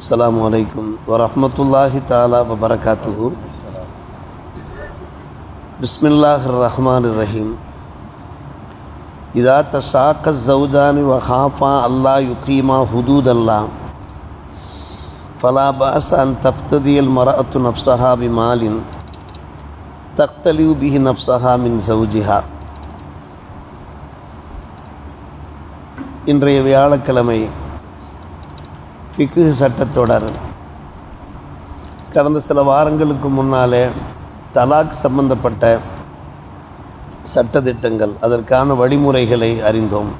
அஸ்ஸலாமு அலைக்கும் வரஹ்மத்துல்லாஹி தஆலா வபரகாத்துஹு. பிஸ்மில்லாஹிர் ரஹ்மானிர் ரஹீம். இதா தஷாக்க ஸௌஜானி வ ஹாஃபா அல்லா யுகீமா ஹுதூதல்லாஹ் ஃபலா பஅஸ அன் தஃப்ததியல் மர்அத்து நஃப்ஸஹா பிமாலின் தக்தலியு பிஹி நஃப்ஸஹா மின் ஸௌஜிஹா. இன்றைய வியாழக்கிழமை ஃபிக்ஹ் சட்டத்தொடர். கடந்த சில வாரங்களுக்கு முன்னாலே தலாக் சம்பந்தப்பட்ட சட்டத்திட்டங்கள், அதற்கான வழிமுறைகளை அறிந்தோம்.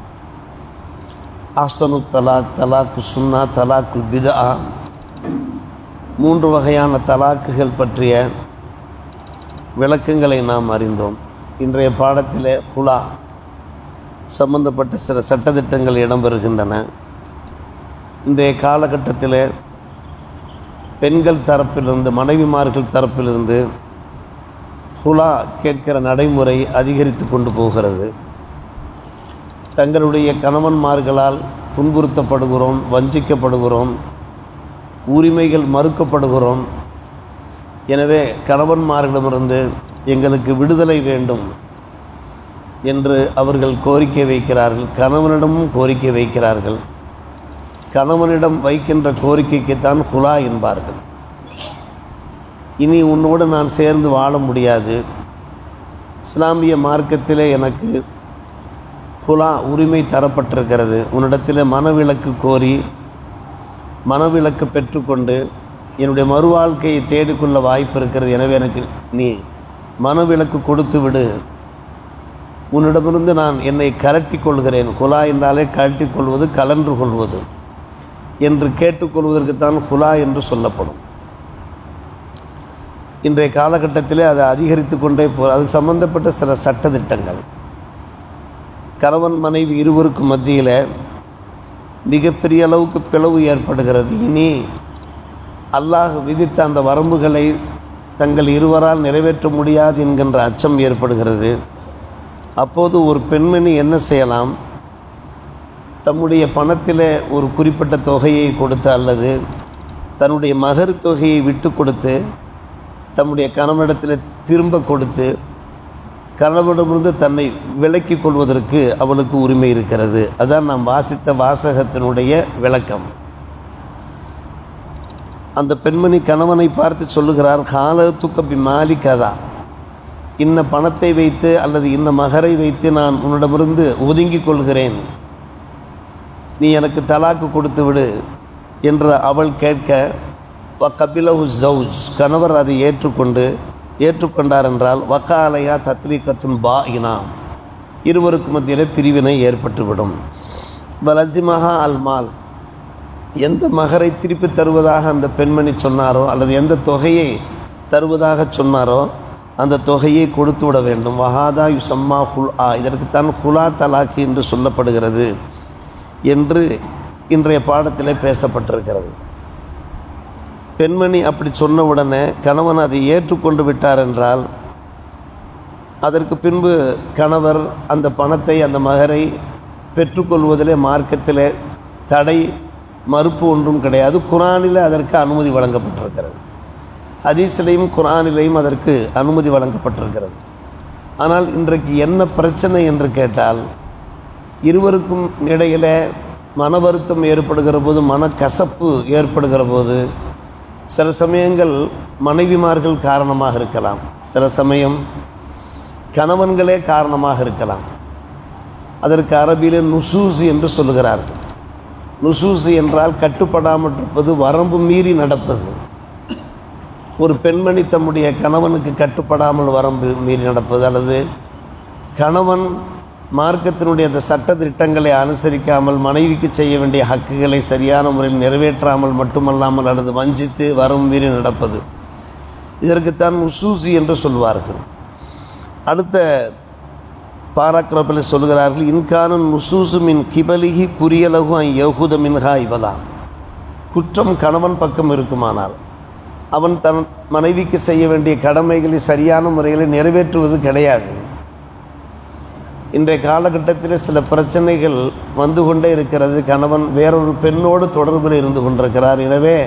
அஹ்சனு தலாக், தலாக்கு சுன்னா, தலாக்குல் பிதா, 3 வகையான தலாக்குகள் பற்றிய விளக்கங்களை நாம் அறிந்தோம். இன்றைய பாடத்தில் ஹுலா சம்பந்தப்பட்ட சில சட்டத்திட்டங்கள் இடம்பெறுகின்றன. இன்றைய காலகட்டத்தில் பெண்கள் தரப்பிலிருந்து, மனைவிமார்கள் தரப்பிலிருந்து ஹுலா கேட்கிற நடைமுறை அதிகரித்து கொண்டு போகிறது. தங்களுடைய கணவன்மார்களால் துன்புறுத்தப்படுகிறோம், வஞ்சிக்கப்படுகிறோம், உரிமைகள் மறுக்கப்படுகிறோம். எனவே கணவன்மார்களிடமிருந்து எங்களுக்கு விடுதலை வேண்டும் என்று அவர்கள் கோரிக்கை வைக்கிறார்கள். கணவனிடமும் கோரிக்கை வைக்கிறார்கள். கணவனிடம் வைக்கின்ற கோரிக்கைக்குத்தான் ஹுலா என்பார்கள். இனி உன்னோடு நான் சேர்ந்து வாழ முடியாது, இஸ்லாமிய மார்க்கத்திலே எனக்கு ஹுலா உரிமை தரப்பட்டிருக்கிறது, உன்னிடத்தில் மனவிலக்கு கோரி மனவிலக்கு பெற்றுக்கொண்டு என்னுடைய மறுவாழ்க்கையை தேடிக்கொள்ள வாய்ப்பு இருக்கிறது, எனவே எனக்கு நீ மனவிலக்கு கொடுத்து விடு, உன்னிடமிருந்து நான் என்னை கலட்டி கொள்கிறேன். ஹுலா என்றாலே கலட்டி கொள்வது, கலன்று கொள்வது என்று கேட்டுக்கொள்வதற்குத்தான் ஹுலா என்று சொல்லப்படும். இன்றைய காலகட்டத்திலே அது அதிகரித்து கொண்டே அது சம்பந்தப்பட்ட சில சட்டத்திட்டங்கள் கணவன் மனைவி இருவருக்கும் மத்தியில் மிகப்பெரிய அளவுக்கு பிளவு ஏற்படுகிறது. இனி அல்லாஹ் விதித்த அந்த வரம்புகளை தங்கள் இருவரால் நிறைவேற்ற முடியாது என்கின்ற அச்சம் ஏற்படுகிறது. அப்போது ஒரு பெண்மணி என்ன செய்யலாம்? தம்முடைய பணத்தில் ஒரு குறிப்பிட்ட தொகையை கொடுத்து அல்லது தன்னுடைய மகர் தொகையை விட்டு கொடுத்து தம்முடைய கணவனிடத்தில் திரும்ப கொடுத்து கணவனிடமிருந்து தன்னை விலக்கி கொள்வதற்கு அவளுக்கு உரிமை இருக்கிறது. அதான் நாம் வாசித்த வாசகத்தினுடைய விளக்கம். அந்த பெண்மணி கணவனை பார்த்து சொல்லுகிறார், காலத்துக்க பிமாலி கதா, இன்ன பணத்தை வைத்து அல்லது இன்ன மகரை வைத்து நான் உன்னிடமிருந்து ஒதுங்கிக் கொள்கிறேன், நீ எனக்கு தலாக்கு கொடுத்து விடு என்று அவள் கேட்க, கபிலஹு ஜவுஜ், கணவர் அதை ஏற்றுக்கொண்டார் என்றால் வக்காலையா தத்ரீகத்துன் பாயினா, இருவருக்கு மத்தியில் பிரிவினை ஏற்பட்டுவிடும். வலஜிமஹா அல்மால், எந்த மகரை திருப்பி தருவதாக அந்த பெண்மணி சொன்னாரோ அல்லது எந்த தொகையை தருவதாக சொன்னாரோ அந்த தொகையை கொடுத்து விட வேண்டும். வஹாதா யுசம்மா ஹுல்ஆ, இதற்குத்தான் ஹுலா தலாக்கு என்று சொல்லப்படுகிறது என்று இன்றைய பாடத்தில் பேசப்பட்டிருக்கிறது. பெண்மணி அப்படி சொன்ன உடனே கணவன் அதை ஏற்றுக்கொண்டு விட்டார் என்றால் அதற்கு பின்பு கணவர் அந்த பணத்தை, அந்த மகரை பெற்றுக்கொள்வதிலே மார்க்கத்தில் தடை மறுப்பு ஒன்றும் கிடையாது. குர்ஆனில் அதற்கு அனுமதி வழங்கப்பட்டிருக்கிறது. ஹதீஸிலையும் குர்ஆனிலையும் அதற்கு அனுமதி வழங்கப்பட்டிருக்கிறது. ஆனால் இன்றைக்கு என்ன பிரச்சனை என்று கேட்டால், இருவருக்கும் இடையில் மன வருத்தம் ஏற்படுகிற போது, மனக்கசப்பு ஏற்படுகிற போது சில சமயங்கள் மனைவிமார்கள் காரணமாக இருக்கலாம், சில சமயம் கணவன்களே காரணமாக இருக்கலாம். அதற்கு அரபியில் நுசூஸ் என்று சொல்லுகிறார்கள். நுசூஸ் என்றால் கட்டுப்படாமல் இருப்பது, வரம்பு மீறி நடப்பது. ஒரு பெண்மணி தம்முடைய கணவனுக்கு கட்டுப்படாமல் வரம்பு மீறி நடப்பது, அல்லது கணவன் மார்க்கத்தினுடைய அந்த சட்ட திட்டங்களை அனுசரிக்காமல் மனைவிக்கு செய்ய வேண்டிய ஹக்குகளை சரியான முறையில் நிறைவேற்றாமல் மட்டுமல்லாமல் அல்லது வஞ்சித்து வரம்பு மீறி நடப்பது, இதற்குத்தான் நுசூசி என்று சொல்வார்கள். அடுத்த பாராக்கிராப்பில் சொல்கிறார்கள், இன்கான நுசூசு மின் கிபலிகி குறியலகு யஹூத மின்ஹா இவலா, குற்றம் கணவன் பக்கம் இருக்குமானால் அவன் தன் மனைவிக்கு செய்ய வேண்டிய கடமைகளை சரியான முறையில் நிறைவேற்றுவது கிடையாது. இன்றைய காலகட்டத்தில் சில பிரச்சனைகள் வந்து கொண்டே இருக்கிறது. கணவன் வேறொரு பெண்ணோடு தொடர்பில் இருந்து கொண்டிருக்கிறார். எனவே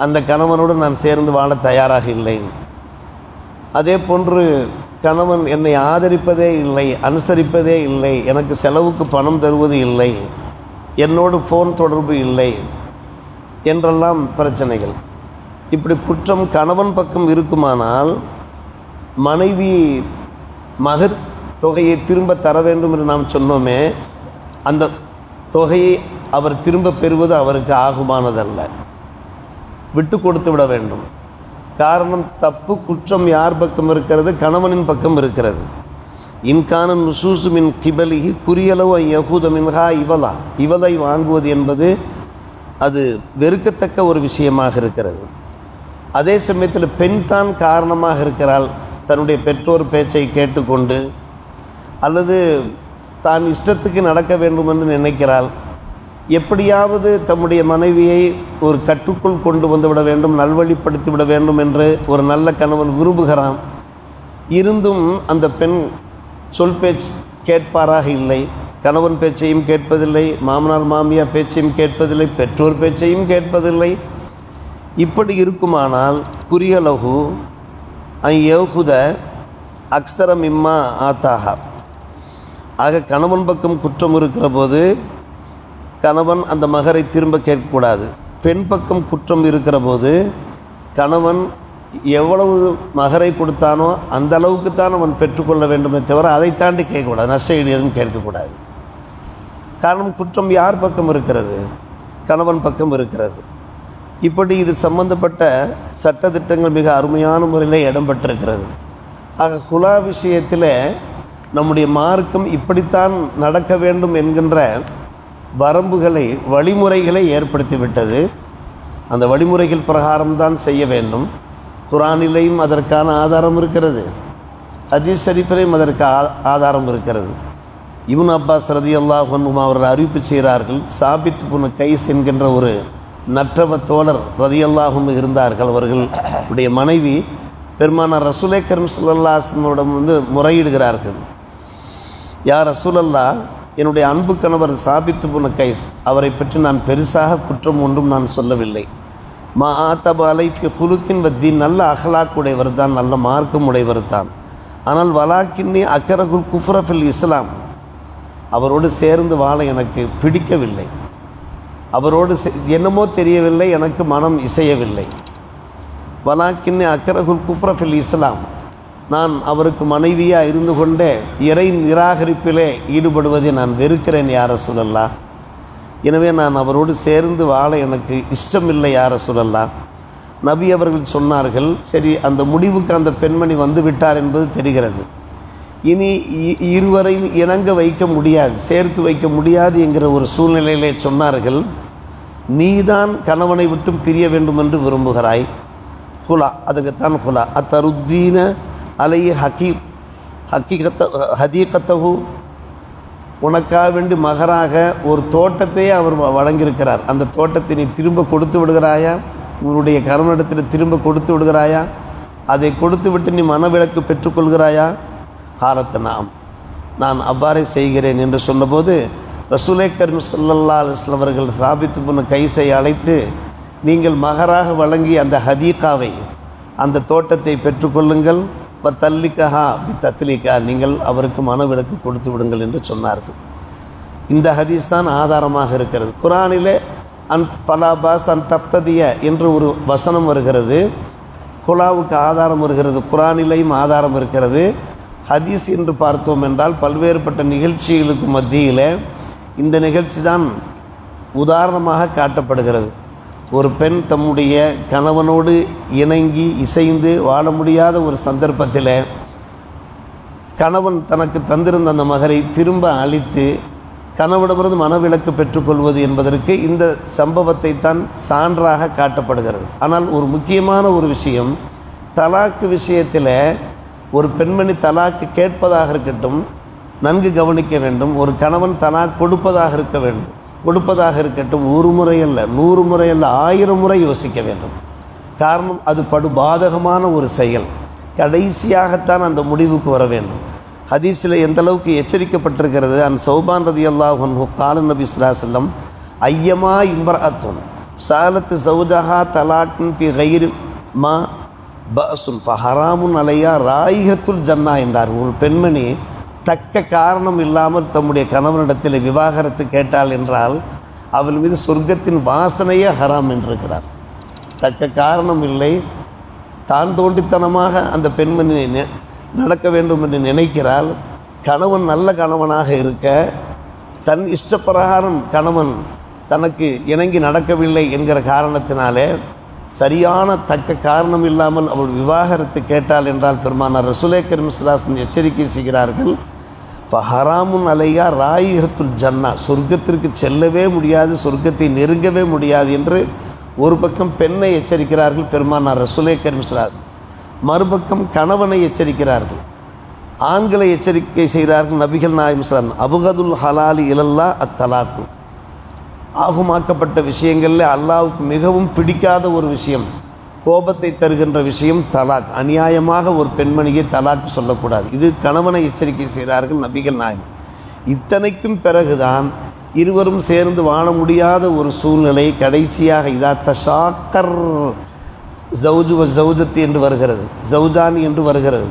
அந்த கணவனோடு நான் சேர்ந்து வாழ தயாராக இல்லை. அதே போன்று கணவன் என்னை ஆதரிப்பதே இல்லை, அனுசரிப்பதே இல்லை, எனக்கு செலவுக்கு பணம் தருவது இல்லை, என்னோடு ஃபோன் தொடர்பு இல்லை என்றெல்லாம் பிரச்சனைகள். இப்படி குற்றம் கணவன் பக்கம் இருக்குமானால் மனைவி மகர் தொகையை திரும்ப தர வேண்டும் என்று நாம் சொன்னோமே, அந்த தொகையை அவர் திரும்ப பெறுவது அவருக்கு ஆகுமானதல்ல, விட்டு கொடுத்து விட வேண்டும். காரணம், தப்பு குற்றம் யார் பக்கம் இருக்கிறது? கணவனின் பக்கம் இருக்கிறது. இன்கான நுசூசு மின் கிபலிஹி குறியளவு யஹூத மின்ஹா இவலா, இவலை வாங்குவது என்பது அது வெறுக்கத்தக்க ஒரு விஷயமாக இருக்கிறது. அதே சமயத்தில் பெண் தான் காரணமாக இருக்கிறாள். தன்னுடைய பெற்றோர் பேச்சை கேட்டுக்கொண்டு அல்லது தான் இஷ்டத்துக்கு நடக்க வேண்டும் என்று நினைக்கிறாள். எப்படியாவது தம்முடைய மனைவியை ஒரு கட்டுக்குள் கொண்டு வந்து விட வேண்டும், நல்வழிப்படுத்தி விட வேண்டும் என்று ஒரு நல்ல கணவன் விரும்புகிறான். இருந்தும் அந்த பெண் சொல் பேச்சு கேட்பாராக இல்லை. கணவன் பேச்சையும் கேட்பதில்லை, மாமனார் மாமியார் பேச்சையும் கேட்பதில்லை, பெற்றோர் பேச்சையும் கேட்பதில்லை. இப்படி இருக்குமானால் குறியலகு ஐயகுத அக்ஸரம் இம்மா ஆத்தாகா. ஆக கணவன் பக்கம் குற்றம் இருக்கிற போது கணவன் அந்த மகரை திரும்ப கேட்கக்கூடாது. பெண் பக்கம் குற்றம் இருக்கிற போது கணவன் எவ்வளவு மகரை கொடுத்தானோ அந்த அளவுக்கு தான் அவன் பெற்றுக்கொள்ள வேண்டுமே தவிர அதை தாண்டி கேட்கக்கூடாது, நஷ்டஈடு எதுவும் கேட்கக்கூடாது. காரணம், குற்றம் யார் பக்கம் இருக்கிறது? கணவன் பக்கம் இருக்கிறது. இப்படி இது சம்பந்தப்பட்ட சட்டத்திட்டங்கள் மிக அருமையான முறையில் இடம்பெற்றிருக்கிறது. ஆக ஹுலா விஷயத்தில் நம்முடைய மார்க்கம் இப்படித்தான் நடக்க வேண்டும் என்கின்ற வரம்புகளை, வழிமுறைகளை ஏற்படுத்திவிட்டது. அந்த வழிமுறைகள் பிரகாரம்தான் செய்ய வேண்டும். குர்ஆனிலேயும் அதற்கான ஆதாரம் இருக்கிறது, ஹதீஸ் ஷரீஃபிலேயும் அதற்கு ஆதாரம் இருக்கிறது. இப்னு அப்பாஸ் ரலியல்லாஹு அன்ஹு அவர்கள் அறிவிப்பு செய்கிறார்கள், சாபித் இப்னு கைஸ் என்கின்ற ஒரு நற்றவ தோழர் ரலியல்லாஹு அன்ஹு இருந்தார்கள். அவர்களுடைய மனைவி பெருமானார் ரசூலே கரீம் ஸல்லல்லாஹு அலைஹி வஸல்லம் வந்து முறையிடுகிறார்கள், யா ரசூலல்லாஹ், என்னுடைய அன்பு கணவர் சாபித் இப்னு கைஸ், அவரை பற்றி நான் பெருசாக குற்றம் ஒன்றும் நான் சொல்லவில்லை. மா ஆத்தப அலைஃபி ஹுலுக்கின் வத்தீன், நல்ல அஹ்லாக் உடையவர் தான், நல்ல மார்க்கம் உடையவர் தான். ஆனால் வலாக்கின்னி அக்கரகுல் குஃப்ரஃபில் இஸ்லாம், அவரோடு சேர்ந்து வாழ எனக்கு பிடிக்கவில்லை, அவரோடு என்னமோ தெரியவில்லை, எனக்கு மனம் இசையவில்லை. வலாக்கின்னி அக்கரகுல் குஃப்ரஃபில் இஸ்லாம், நான் அவருக்கு மனைவியாக இருந்து கொண்டே இறை நிராகரிப்பிலே ஈடுபடுவதை நான் வெறுக்கிறேன் யா ரசூலல்லாஹ். எனவே நான் அவரோடு சேர்ந்து வாழ எனக்கு இஷ்டமில்லை யா ரசூலல்லாஹ். நபி அவர்கள் சொன்னார்கள், சரி, அந்த முடிவுக்கு அந்த பெண்மணி வந்து விட்டார் என்பது தெரிகிறது. இனி இருவரையும் இணங்க வைக்க முடியாது, சேர்த்து வைக்க முடியாது என்கிற ஒரு சூழ்நிலையிலே சொன்னார்கள், நீதான் கணவனை விட்டும் பிரிய வேண்டும் என்று விரும்புகிறாய். ஹுலா, அதுக்குத்தான் ஹுலா. அத்தருத்தீன அலை ஹதீகத்தஹு, உனக்காக வேண்டி மகராக ஒரு தோட்டத்தையே அவர் வழங்கியிருக்கிறார். அந்த தோட்டத்தை நீ திரும்ப கொடுத்து விடுகிறாயா? உன்னுடைய கணவனிடத்தில் திரும்ப கொடுத்து விடுகிறாயா? அதை கொடுத்து விட்டு நீ மனவிலக்கு பெற்றுக்கொள்கிறாயா? காலத்தை நான் அவ்வாறே செய்கிறேன் என்று சொன்னபோது ரசூலே கரீம் ஸல்லல்லாஹு அலைஹி வஸல்லம் அவர்கள் சாபித் இப்னு கைஸை அழைத்து, நீங்கள் மகராக வழங்கி அந்த ஹதீகாவை, அந்த தோட்டத்தை பெற்றுக்கொள்ளுங்கள், தல்லிக்கஹா பி தத்லீகா, நீங்கள் அவருக்கு மனவிலக்கு கொடுத்து விடுங்கள் என்று சொன்னார்கள். இந்த ஹதீஸ் தான் ஆதாரமாக இருக்கிறது. குர்ஆனிலே அன் ஃபலாபாஸ் அன் தப்ததிய என்று ஒரு வசனம் வருகிறது. ஹுலாவுக்கு ஆதாரம் வருகிறது, குர்ஆனிலேயும் ஆதாரம் இருக்கிறது. ஹதீஸ் என்று பார்த்தோம் என்றால் பல்வேறுபட்ட நிகழ்ச்சிகளுக்கு மத்தியில் இந்த நிகழ்ச்சி தான் உதாரணமாக காட்டப்படுகிறது. ஒரு பெண் தம்முடைய கணவனோடு இணங்கி இசைந்து வாழ முடியாத ஒரு சந்தர்ப்பத்தில் கணவன் தனக்கு தந்திருந்த அந்த மகரை திரும்ப அளித்து கணவனிடமிருந்து மனவிலக்கு பெற்றுக்கொள்வது என்பதற்கு இந்த சம்பவத்தை தான் சான்றாக காட்டப்படுகிறது. ஆனால் ஒரு முக்கியமான ஒரு விஷயம், தலாக்கு விஷயத்தில் ஒரு பெண்மணி தலாக்கு கேட்பதாக இருக்கட்டும், நன்கு கவனிக்க வேண்டும். ஒரு கணவன் தலாக் கொடுப்பதாக இருக்கட்டும், ஒரு முறை அல்ல, 100 முறை அல்ல, 1000 முறை யோசிக்க வேண்டும். காரணம், அது படுபாதகமான ஒரு செயல். கடைசியாகத்தான் அந்த முடிவுக்கு வர வேண்டும். ஹதீஸில் எந்த அளவுக்கு எச்சரிக்கப்பட்டிருக்கிறது. சௌபான் ரலியல்லாஹு அன்ஹு கால நபி ஸல்லல்லாஹு அலைஹி வஸல்லம் ஐயமா இம்ரஅத்துன் சாலத் ஸௌஜஹா தலாக்கின் ஃபி கைரி மா பஅசுன் ஃபஹராமுன் அலையா ராயிஹத்துல் ஜன்னா என்றார். ஒரு பெண்மணி தக்க காரணம் இல்லாமல் தம்முடைய கணவனிடத்தில் விவாகரத்து கேட்டாள் என்றால் அவள் மீது சொர்க்கத்தின் வாசனையே ஹராம் என்றிருக்கிறார். தக்க காரணம் இல்லை, தான் தோண்டித்தனமாக அந்த பெண்மணி நடக்க வேண்டும் என்று நினைக்கிறாள். கணவன் நல்ல கணவனாக இருக்க தன் இஷ்டப்பிரகாரம் கணவன் தனக்கு இணங்கி நடக்கவில்லை என்கிற காரணத்தினாலே சரியான தக்க காரணம் இல்லாமல் அவள் விவாகரத்து கேட்டாள் என்றால் பெருமானார் ரசூலே கரீம் ஸல்லல்லாஹு அலைஹி வஸல்லம் எச்சரிக்கை செய்கிறார்கள். ஃபஹராமுன் அலையா ராயிஹத்துல் ஜன்னா, சொர்க்கத்திற்கு செல்லவே முடியாது, சொர்க்கத்தை நெருங்கவே முடியாது என்று ஒரு பக்கம் பெண்ணை எச்சரிக்கிறார்கள் பெருமானார் ரசூலே கரீம் ஸல்லல்லாஹு அலைஹி வஸல்லம், மறுபக்கம் கணவனை எச்சரிக்கிறார்கள், ஆண்களை எச்சரிக்கை செய்கிறார்கள் நபிகள் நாயகம் ஸல்லல்லாஹு அலைஹி வஸல்லம். அபுகதுல் ஹலாலி இலல்லா அத்தலாக்கு, ஆகுமாக்கப்பட்ட விஷயங்களில் அல்லாஹ்வுக்கு மிகவும் பிடிக்காத ஒரு விஷயம், கோபத்தை தருகின்ற விஷயம் தலாக். அநியாயமாக ஒரு பெண்மணியை தலாக் சொல்லக்கூடாது. இது கணவனை எச்சரிக்கை செய்கிறார்கள் நபிகள் நாயகம். இத்தனைக்கும் பிறகுதான் இருவரும் சேர்ந்து வாழ முடியாத ஒரு சூழ்நிலை கடைசியாக இதா தஷாக்கர் ஜவுஜு வ ஜவுஜத்து என்று வருகிறது, ஜவுஜானி என்று வருகிறது.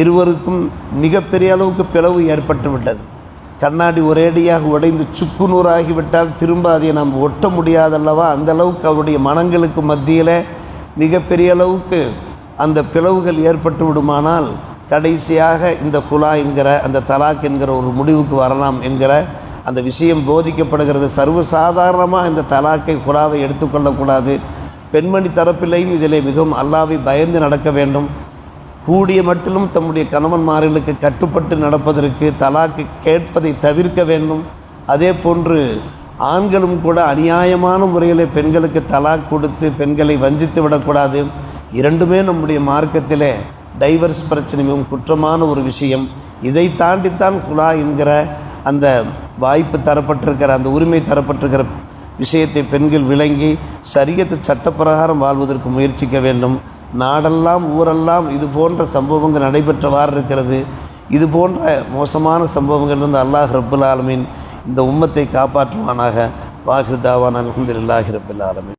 இருவருக்கும் மிகப்பெரிய அளவுக்கு பிளவு ஏற்பட்டு விட்டது. கண்ணாடி ஒரேடியாக உடைந்து சுக்குநூறாகிவிட்டால் திரும்ப அதை நாம் ஒட்ட முடியாதல்லவா, அந்த அளவுக்கு அவருடைய மனங்களுக்கு மத்தியில் மிகப்பெரிய அளவுக்கு அந்த பிளவுகள் ஏற்பட்டு விடுமானால் கடைசியாக இந்த குலா என்கிற அந்த தலாக் என்கிற ஒரு முடிவுக்கு வரலாம் என்கிற அந்த விஷயம் போதிக்கப்படுகிறது. சர்வசாதாரணமாக இந்த தலாக்கை குலாவை எடுத்துக்கொள்ளக்கூடாது. பெண்மணி தரப்பிலையும் இதில் மிகவும் அல்லாஹ்வை பயந்து நடக்க வேண்டும். கூடிய மட்டிலும் தம்முடைய கணவன்மார்களுக்கு கட்டுப்பட்டு நடப்பதற்கு தலாக்கு கேட்பதை தவிர்க்க வேண்டும். அதே போன்று ஆண்களும் கூட அநியாயமான முறையில் பெண்களுக்கு தலாக் கொடுத்து பெண்களை வஞ்சித்து விடக்கூடாது. இரண்டுமே நம்முடைய மார்க்கத்திலே டைவர்ஸ் பிரச்சனை மிகவும் குற்றமான ஒரு விஷயம். இதை தாண்டித்தான் குலா என்கிற அந்த வாய்ப்பு தரப்பட்டிருக்கிற அந்த உரிமை தரப்பட்டிருக்கிற விஷயத்தை பெண்கள் விளங்கி ஷரியத்து சட்டப்பிரகாரம் வாழ்வதற்கு முயற்சிக்க வேண்டும். நாடெல்லாம் ஊரெல்லாம் இது போன்ற சம்பவங்கள் நடைபெற்றவாறு இருக்கிறது. இது போன்ற மோசமான சம்பவங்களிலிருந்து அல்லாஹ் ரப்புல் ஆலமீன் இந்த உம்மத்தை காப்பாற்றுவானாக. வாஹிர் தாவானா அல்ஹம்துலில்லாஹி ரப்பில் ஆலமீன்.